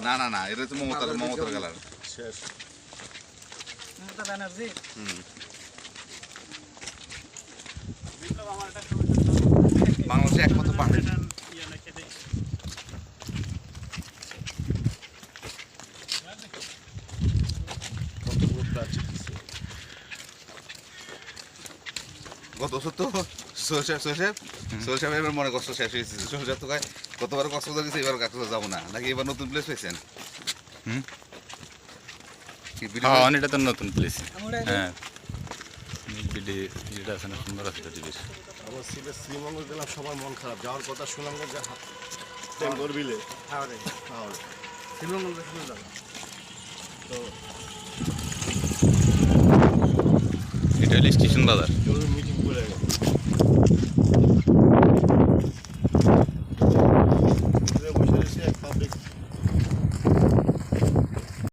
না না না, এটা হচ্ছে মমতার কালার। শেষ। মমতা ব্যানার্জি। বাংলাদেশে একমাত্র পার্টি। গত বছর তো সোহেল এবার মনে কষ্ট শেষ হয়েছে। সোহেল তো গতবার কক্সবাজার গেছে, এবার কক্সবাজার যাবো না নাকি? এবার নতুন প্লেস পেয়েছেন? এটা তো নতুন প্লেস। হ্যাঁ, এটা আছে না, সুন্দর আছে বেশ। আমার সিলেট শ্রীমঙ্গল গেলাম, সবার মন খারাপ। যাওয়ার কথা শুনলাম যে টেঙ্গর বিলে শ্রীমঙ্গল শুনে যাবো। এটা হলো স্টেশন বাজার।